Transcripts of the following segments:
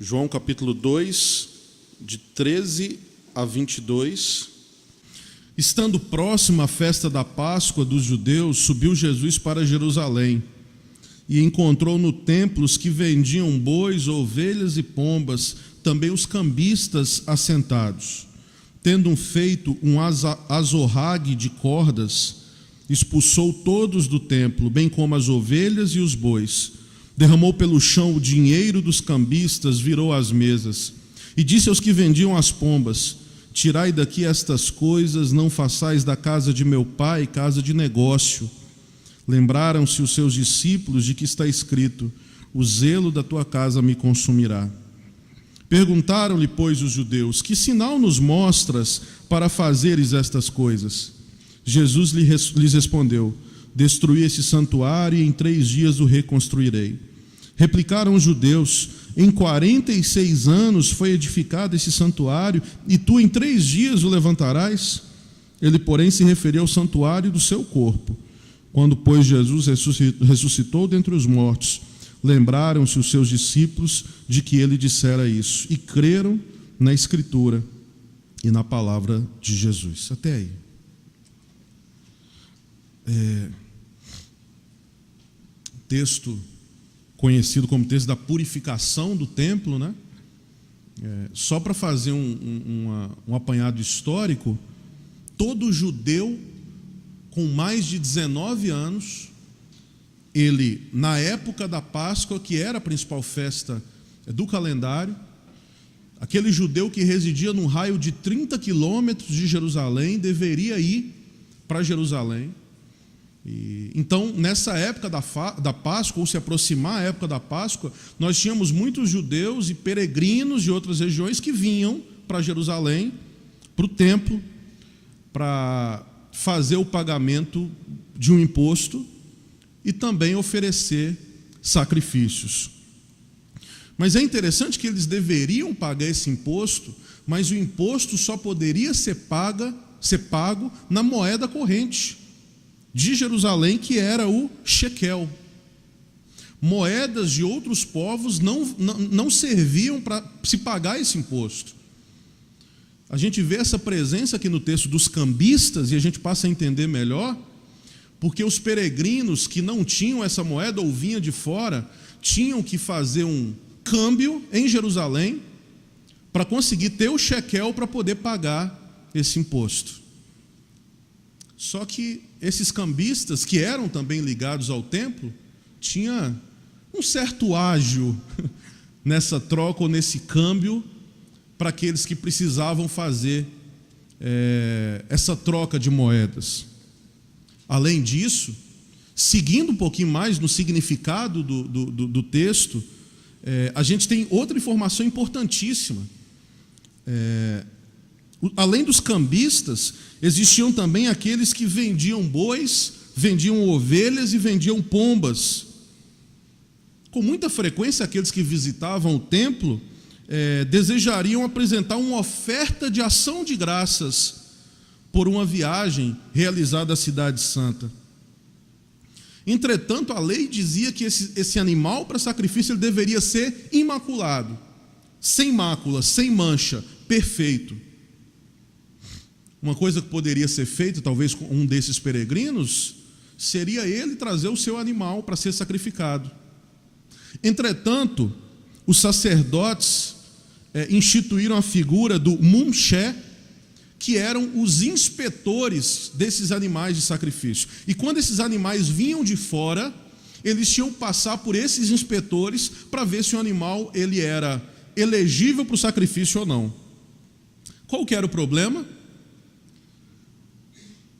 João capítulo 2, de 13 a 22. Estando próxima a festa da Páscoa dos judeus, subiu Jesus para Jerusalém e encontrou no templo os que vendiam bois, ovelhas e pombas, também os cambistas assentados. Tendo feito um azorrague de cordas, expulsou todos do templo, bem como as ovelhas e os bois. Derramou pelo chão o dinheiro dos cambistas, virou as mesas e disse aos que vendiam as pombas: tirai daqui estas coisas, não façais da casa de meu pai casa de negócio. Lembraram-se os seus discípulos de que está escrito: o zelo da tua casa me consumirá. Perguntaram-lhe, pois, os judeus: que sinal nos mostras para fazeres estas coisas? Jesus lhes respondeu: destruí esse santuário e em 3 dias o reconstruirei. Replicaram os judeus: em 46 anos foi edificado esse santuário, e tu em 3 dias o levantarás? Ele, porém, se referia ao santuário do seu corpo. Quando, pois, Jesus ressuscitou dentre os mortos, lembraram-se os seus discípulos de que ele dissera isso, e creram na Escritura e na palavra de Jesus. Até aí. Texto conhecido como texto da purificação do templo, né? Só para fazer um apanhado histórico, todo judeu com mais de 19 anos, ele, na época da Páscoa, que era a principal festa do calendário, aquele judeu que residia num raio de 30 quilômetros de Jerusalém, deveria ir para Jerusalém. Então, nessa época da Páscoa, ou se aproximar a época da Páscoa, nós tínhamos muitos judeus e peregrinos de outras regiões que vinham para Jerusalém, para o templo, para fazer o pagamento de um imposto e também oferecer sacrifícios. Mas é interessante que eles deveriam pagar esse imposto, mas o imposto só poderia ser pago na moeda corrente de Jerusalém, que era o shekel. Moedas de outros povos não serviam para se pagar esse imposto. A gente vê essa presença aqui no texto dos cambistas, e a gente passa a entender melhor, porque os peregrinos que não tinham essa moeda ou vinham de fora, tinham que fazer um câmbio em Jerusalém para conseguir ter o shekel para poder pagar esse imposto. Só que esses cambistas, que eram também ligados ao templo, tinha um certo ágio nessa troca ou nesse câmbio para aqueles que precisavam fazer essa troca de moedas. Além disso, seguindo um pouquinho mais no significado do texto, a gente tem outra informação importantíssima. Além dos cambistas, existiam também aqueles que vendiam bois, vendiam ovelhas e vendiam pombas. Com muita frequência, aqueles que visitavam o templo desejariam apresentar uma oferta de ação de graças por uma viagem realizada à Cidade Santa. Entretanto, a lei dizia que esse animal para sacrifício ele deveria ser imaculado, sem mácula, sem mancha, perfeito. Uma coisa que poderia ser feita, talvez com um desses peregrinos, seria ele trazer o seu animal para ser sacrificado. Entretanto, os sacerdotes instituíram a figura do mumché, que eram os inspetores desses animais de sacrifício. E quando esses animais vinham de fora, eles tinham que passar por esses inspetores para ver se o animal ele era elegível para o sacrifício ou não. Qual que era o problema?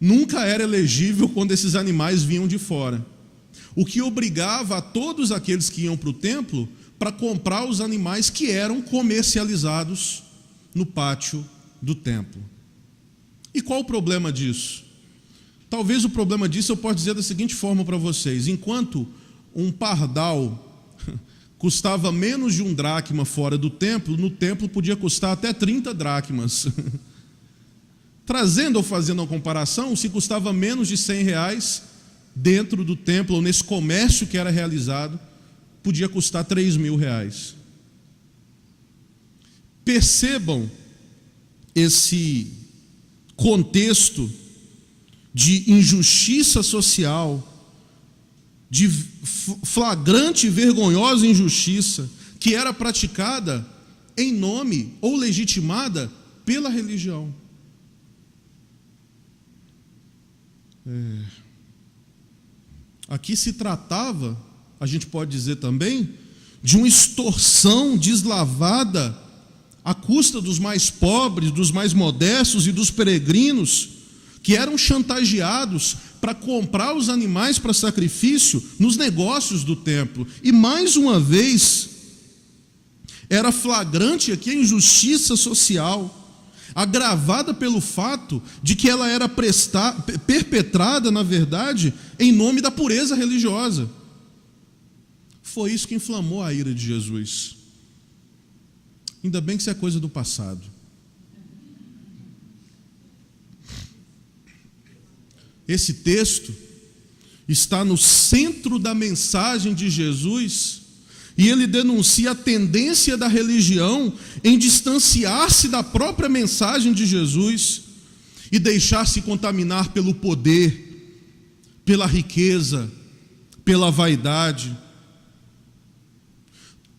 Nunca era elegível quando esses animais vinham de fora, o que obrigava a todos aqueles que iam para o templo para comprar os animais que eram comercializados no pátio do templo. E qual o problema disso? Talvez o problema disso eu possa dizer da seguinte forma para vocês: enquanto um pardal custava menos de 1 dracma fora do templo, no templo podia custar até 30 dracmas. Trazendo ou fazendo uma comparação, se custava menos de R$100 dentro do templo, ou nesse comércio que era realizado, podia custar R$3.000. Percebam esse contexto de injustiça social, de flagrante e vergonhosa injustiça que era praticada em nome ou legitimada pela religião. Aqui se tratava, a gente pode dizer também, de uma extorsão deslavada à custa dos mais pobres, dos mais modestos e dos peregrinos, que eram chantageados para comprar os animais para sacrifício nos negócios do templo. E mais uma vez, era flagrante aqui a injustiça social, agravada pelo fato de que ela era perpetrada, na verdade, em nome da pureza religiosa. Foi isso que inflamou a ira de Jesus. Ainda bem que isso é coisa do passado. Esse texto está no centro da mensagem de Jesus, e ele denuncia a tendência da religião em distanciar-se da própria mensagem de Jesus e deixar-se contaminar pelo poder, pela riqueza, pela vaidade.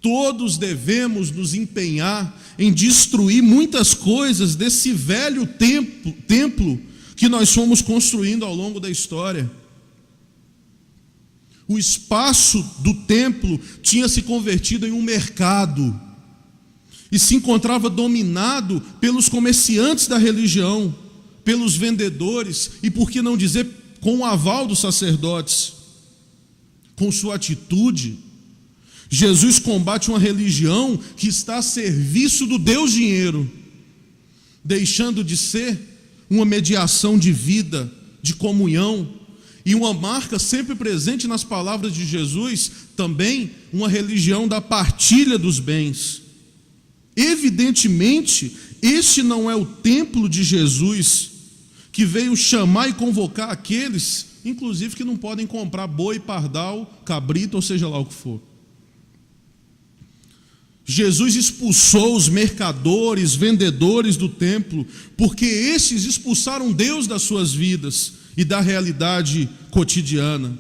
Todos devemos nos empenhar em destruir muitas coisas desse velho templo que nós fomos construindo ao longo da história. O espaço do templo tinha se convertido em um mercado e se encontrava dominado pelos comerciantes da religião, pelos vendedores e, por que não dizer, com o aval dos sacerdotes. Com sua atitude, Jesus combate uma religião que está a serviço do Deus dinheiro, deixando de ser uma mediação de vida, de comunhão, e uma marca sempre presente nas palavras de Jesus, também uma religião da partilha dos bens. Evidentemente, este não é o templo de Jesus, que veio chamar e convocar aqueles, inclusive, que não podem comprar boi, pardal, cabrito, ou seja lá o que for. Jesus expulsou os mercadores, vendedores do templo, porque estes expulsaram Deus das suas vidas e da realidade cotidiana.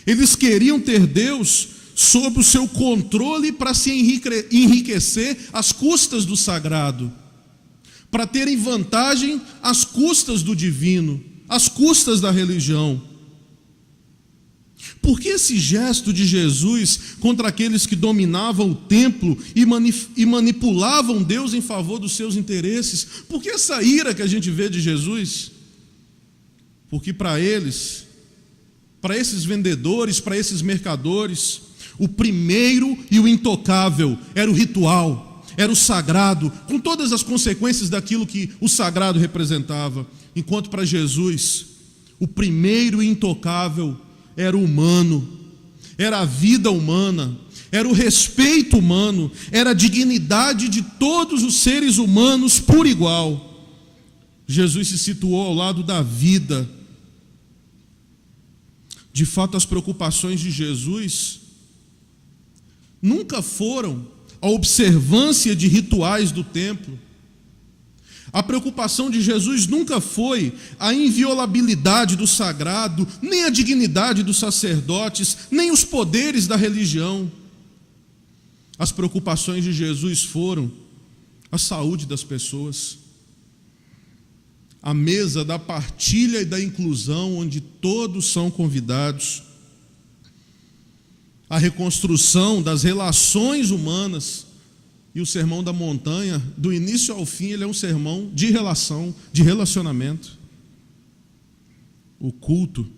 Eles queriam ter Deus sob o seu controle para se enriquecer às custas do sagrado, para terem vantagem às custas do divino, às custas da religião. Por que esse gesto de Jesus contra aqueles que dominavam o templo e manipulavam Deus em favor dos seus interesses? Por que essa ira que a gente vê de Jesus? Porque para eles, para esses vendedores, para esses mercadores, o primeiro e o intocável era o ritual, era o sagrado, com todas as consequências daquilo que o sagrado representava. Enquanto para Jesus, o primeiro e intocável era o humano, era a vida humana, era o respeito humano, era a dignidade de todos os seres humanos por igual. Jesus se situou ao lado da vida. De fato, as preocupações de Jesus nunca foram a observância de rituais do templo. A preocupação de Jesus nunca foi a inviolabilidade do sagrado, nem a dignidade dos sacerdotes, nem os poderes da religião. As preocupações de Jesus foram a saúde das pessoas, a mesa da partilha e da inclusão, onde todos são convidados, a reconstrução das relações humanas. E o Sermão da Montanha, do início ao fim, ele é um sermão de relação, de relacionamento. O culto,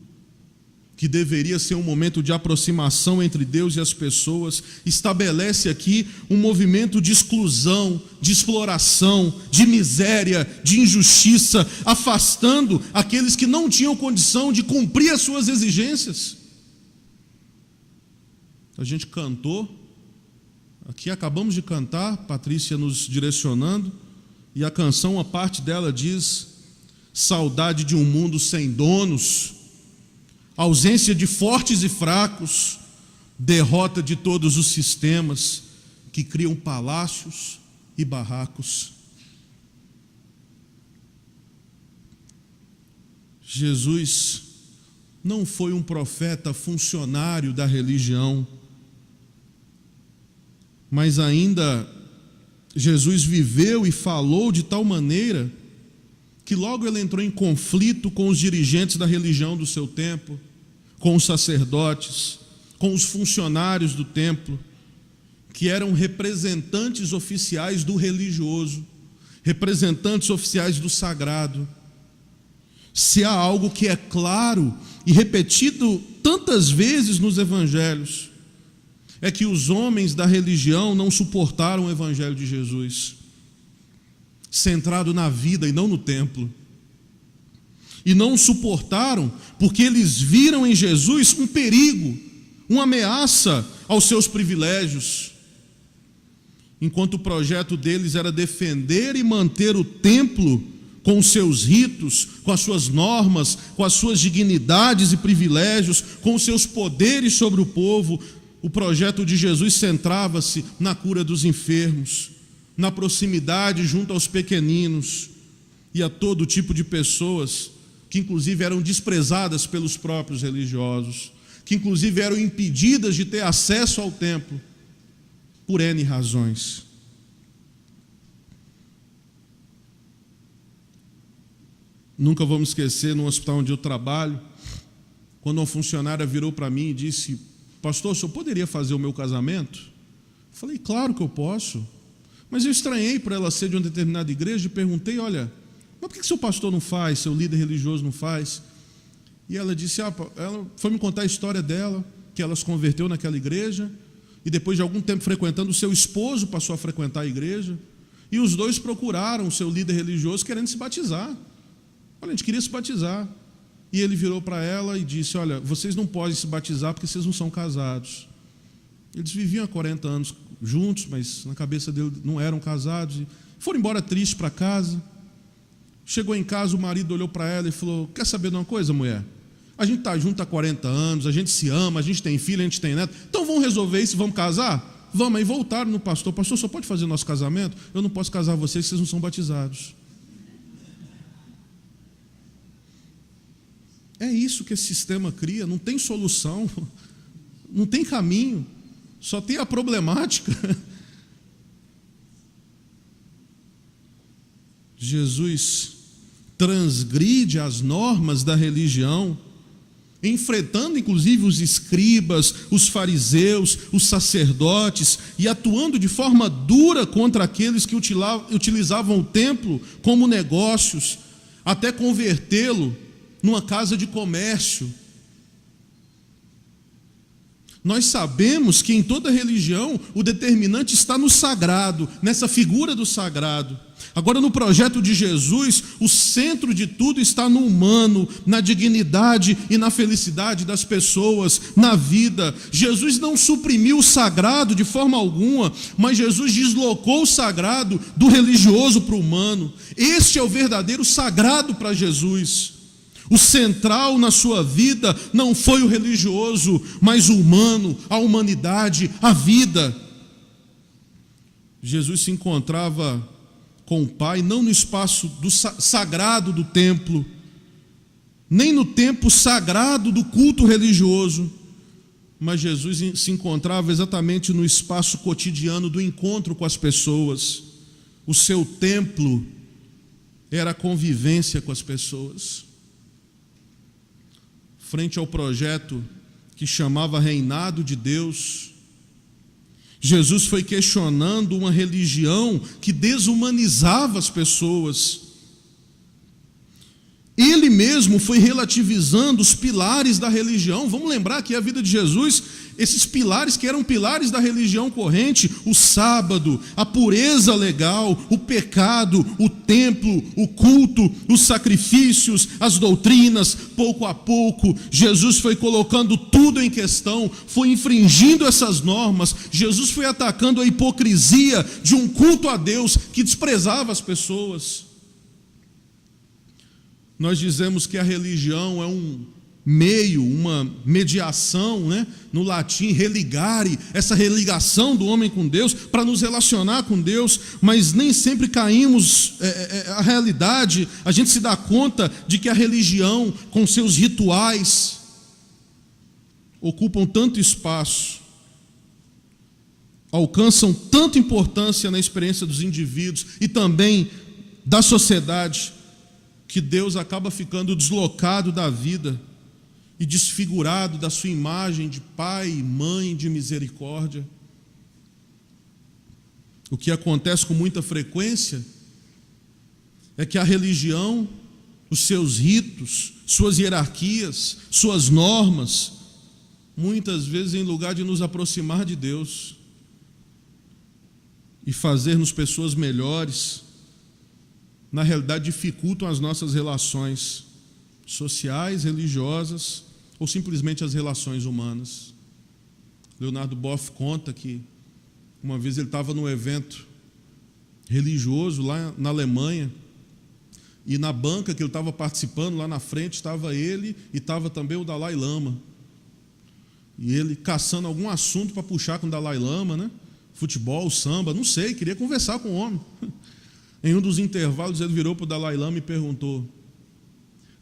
que deveria ser um momento de aproximação entre Deus e as pessoas, estabelece aqui um movimento de exclusão, de exploração, de miséria, de injustiça, afastando aqueles que não tinham condição de cumprir as suas exigências. A gente cantou, aqui acabamos de cantar, Patrícia nos direcionando, e a canção, uma parte dela diz: saudade de um mundo sem donos, ausência de fortes e fracos, derrota de todos os sistemas que criam palácios e barracos. Jesus não foi um profeta funcionário da religião, mas ainda Jesus viveu e falou de tal maneira que logo ele entrou em conflito com os dirigentes da religião do seu tempo, com os sacerdotes, com os funcionários do templo, que eram representantes oficiais do religioso, representantes oficiais do sagrado. Se há algo que é claro e repetido tantas vezes nos evangelhos, é que os homens da religião não suportaram o evangelho de Jesus, centrado na vida e não no templo. E não suportaram porque eles viram em Jesus um perigo, uma ameaça aos seus privilégios, enquanto o projeto deles era defender e manter o templo com os seus ritos, com as suas normas, com as suas dignidades e privilégios, com os seus poderes sobre o povo. O projeto de Jesus centrava-se na cura dos enfermos, na proximidade junto aos pequeninos e a todo tipo de pessoas que inclusive eram desprezadas pelos próprios religiosos, que inclusive eram impedidas de ter acesso ao templo por N razões. Nunca vou me esquecer, no hospital onde eu trabalho, quando uma funcionária virou para mim e disse: pastor, o senhor poderia fazer o meu casamento? Eu falei: claro que eu posso. Mas eu estranhei por ela ser de uma determinada igreja e perguntei: olha, mas por que seu pastor não faz, seu líder religioso não faz? E ela disse: ela foi me contar a história dela, que ela se converteu naquela igreja, e depois de algum tempo frequentando, o seu esposo passou a frequentar a igreja, e os dois procuraram o seu líder religioso querendo se batizar. Olha, a gente queria se batizar. E ele virou para ela e disse: olha, vocês não podem se batizar porque vocês não são casados. Eles viviam há 40 anos juntos, mas na cabeça dele não eram casados. E foram embora tristes para casa. Chegou em casa, o marido olhou para ela e falou: quer saber de uma coisa, mulher? A gente está junto há 40 anos, a gente se ama, a gente tem filho, a gente tem neto. Então vamos resolver isso, vamos casar? Vamos. Aí voltaram no pastor: pastor, só pode fazer nosso casamento? Eu não posso casar vocês, vocês não são batizados. É isso que esse sistema cria, não tem solução, não tem caminho, só tem a problemática. Jesus transgride as normas da religião, enfrentando inclusive os escribas, os fariseus, os sacerdotes, e atuando de forma dura contra aqueles que utilizavam o templo como negócios, até convertê-lo numa casa de comércio. Nós sabemos que em toda religião o determinante está no sagrado, nessa figura do sagrado. Agora, no projeto de Jesus, o centro de tudo está no humano, na dignidade e na felicidade das pessoas, na vida. Jesus não suprimiu o sagrado de forma alguma, mas Jesus deslocou o sagrado do religioso para o humano. Este é o verdadeiro sagrado para Jesus. O central na sua vida não foi o religioso, mas o humano, a humanidade, a vida. Jesus se encontrava com o Pai não no espaço sagrado do templo, nem no tempo sagrado do culto religioso, mas Jesus se encontrava exatamente no espaço cotidiano do encontro com as pessoas. O seu templo era a convivência com as pessoas. Frente ao projeto que chamava Reinado de Deus, Jesus foi questionando uma religião que desumanizava as pessoas. Ele mesmo foi relativizando os pilares da religião. Vamos lembrar que a vida de Jesus, esses pilares que eram pilares da religião corrente: o sábado, a pureza legal, o pecado, o templo, o culto, os sacrifícios, as doutrinas. Pouco a pouco, Jesus foi colocando tudo em questão, foi infringindo essas normas. Jesus foi atacando a hipocrisia de um culto a Deus que desprezava as pessoas. Nós dizemos que a religião meio, uma mediação, né? No latim, religare, essa religação do homem com Deus, para nos relacionar com Deus, mas nem sempre caímos a realidade, a gente se dá conta de que a religião, com seus rituais, ocupam tanto espaço, alcançam tanta importância na experiência dos indivíduos e também da sociedade, que Deus acaba ficando deslocado da vida e desfigurado da sua imagem de pai e mãe de misericórdia. O que acontece com muita frequência é que a religião, os seus ritos, suas hierarquias, suas normas, muitas vezes, em lugar de nos aproximar de Deus e fazer-nos pessoas melhores, na realidade dificultam as nossas relações sociais, religiosas ou simplesmente as relações humanas. Leonardo Boff conta que uma vez ele estava num evento religioso lá na Alemanha, e na banca que ele estava participando, lá na frente, estava ele e estava também o Dalai Lama. E ele caçando algum assunto para puxar com o Dalai Lama, né? Futebol, samba, não sei, queria conversar com o homem. Em um dos intervalos ele virou para o Dalai Lama e perguntou: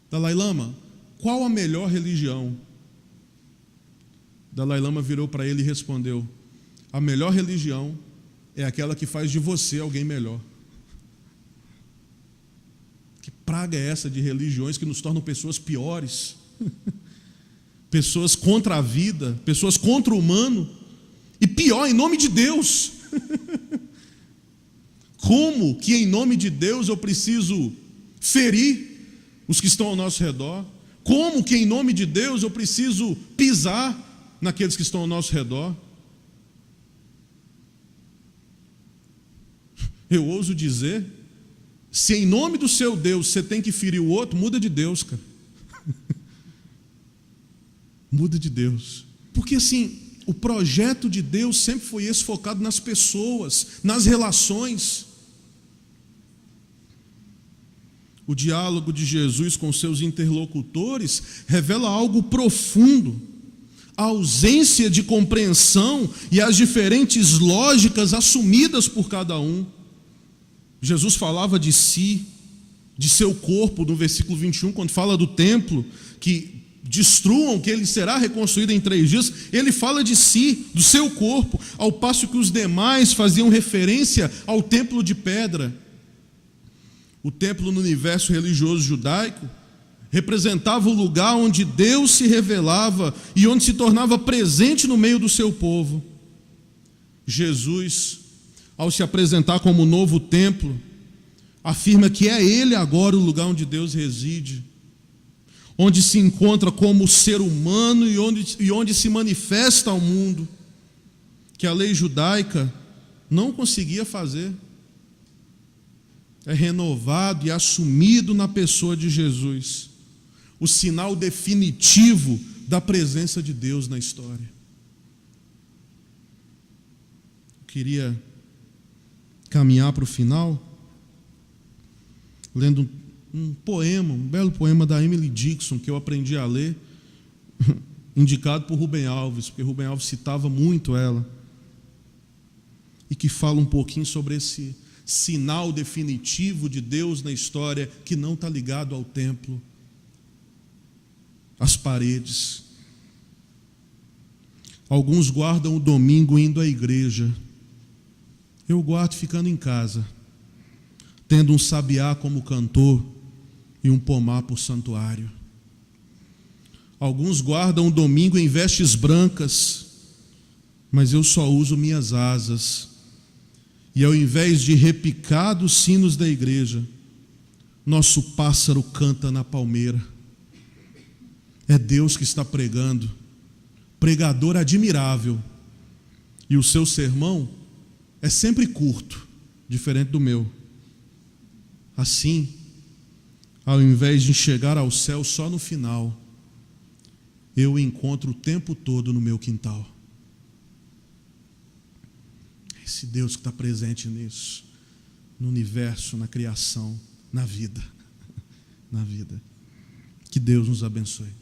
Dalai Lama, qual a melhor religião? Dalai Lama virou para ele e respondeu: a melhor religião é aquela que faz de você alguém melhor. Que praga é essa de religiões que nos tornam pessoas piores? Pessoas contra a vida, pessoas contra o humano, e pior, em nome de Deus. Como que em nome de Deus eu preciso ferir os que estão ao nosso redor? Como que em nome de Deus eu preciso pisar naqueles que estão ao nosso redor? Eu ouso dizer, se em nome do seu Deus você tem que ferir o outro, muda de Deus, cara. Muda de Deus. Porque assim, o projeto de Deus sempre foi esse, focado nas pessoas, nas relações. O diálogo de Jesus com seus interlocutores revela algo profundo. A ausência de compreensão e as diferentes lógicas assumidas por cada um. Jesus falava de si, de seu corpo, no versículo 21, quando fala do templo, que destruam, que ele será reconstruído em 3 dias, ele fala de si, do seu corpo, ao passo que os demais faziam referência ao templo de pedra. O templo no universo religioso judaico representava o lugar onde Deus se revelava e onde se tornava presente no meio do seu povo. Jesus, ao se apresentar como novo templo, afirma que é Ele agora o lugar onde Deus reside, onde se encontra como ser humano e onde se manifesta ao mundo, que a lei judaica não conseguia fazer. É renovado e assumido na pessoa de Jesus, o sinal definitivo da presença de Deus na história. Eu queria caminhar para o final, lendo um poema, um belo poema da Emily Dixon, que eu aprendi a ler, indicado por Rubem Alves, porque Rubem Alves citava muito ela, e que fala um pouquinho sobre esse sinal definitivo de Deus na história, que não está ligado ao templo, às paredes. Alguns guardam o domingo indo à igreja. Eu guardo ficando em casa, tendo um sabiá como cantor e um pomar por santuário. Alguns guardam o domingo em vestes brancas, mas eu só uso minhas asas. E ao invés de repicar dos sinos da igreja, nosso pássaro canta na palmeira. É Deus que está pregando, pregador admirável. E o seu sermão é sempre curto, diferente do meu. Assim, ao invés de chegar ao céu só no final, eu o encontro o tempo todo no meu quintal. Esse Deus que está presente nisso, no universo, na criação, na vida. Na vida. Que Deus nos abençoe.